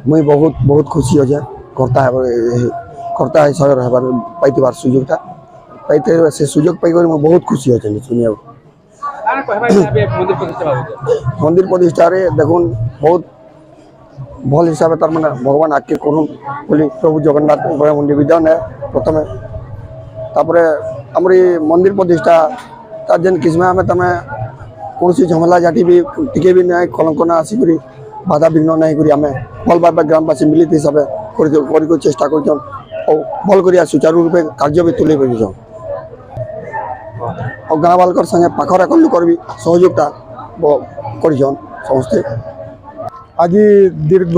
मुई बहुत बहुत खुशी अच्छे कर्ता हिसाब से पाइबार सुजोगटा पाइते से सुजोग पाइक मुझे बहुत खुशी अच्छे सुनिया मंदिर प्रतिष्ठा देखुन बहुत भल हिसाब से तार माने भगवान आगे करूँ बोली प्रभु जगन्नाथ निवेदन है प्रथम तापर आम मंदिर प्रतिष्ठा तार जेन किस्म आम तमें कौन झमेला जाटी भी टिके भी ना कलंक ना आसिक बाधा विघ्न नहीं करी आम भल भाव ग्रामवासी मिलित हिसाब से चेष्टा कर भल कर सुचारू रूपे कार्य भी तुले पार और गाँव वालों संगे पाखर लोक भी सहयोगता कर समस्ते आज दीर्घ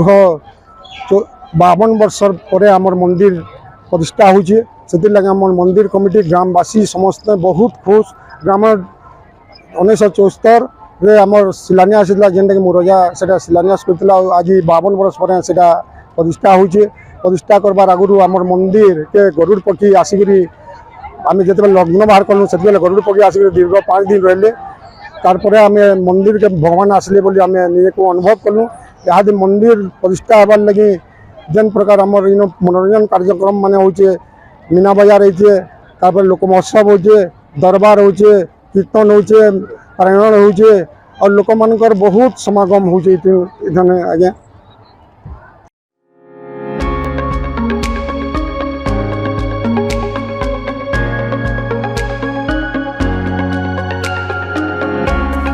52 वर्ष पर आमर मंदिर प्रतिष्ठा होचे से लगे आम मंदिर कमिटी ग्रामवासी समस्त बहुत खुश ग्राम 1974 रे आमर शिलान्यास जेनटा कि मुरजा से शिलान्यास करता आज 52 वर्ष पर से प्रतिष्ठा होचे प्रतिष्ठा करबार आगु आमर मंदिर के गरुड़ पक्षी आसिक आम जो लग्न बाहर कलु से गरुड़ पक्षी आसिक दीर्घ 5 दिन रहिले तारपर आम मंदिर के भगवान आसले बोली आम निजे को अनुभव कलु यहाँ मंदिर प्रतिष्ठा होबार लगे जेन प्रकार आमर इन मनोरंजन कार्यक्रम माने होचे मीना बाजार होचे लोक महोत्सव होचे दरबार होचे कीर्तन होचे पारायण होचे और लोक मानकर बहुत समागम होचे आज्ञा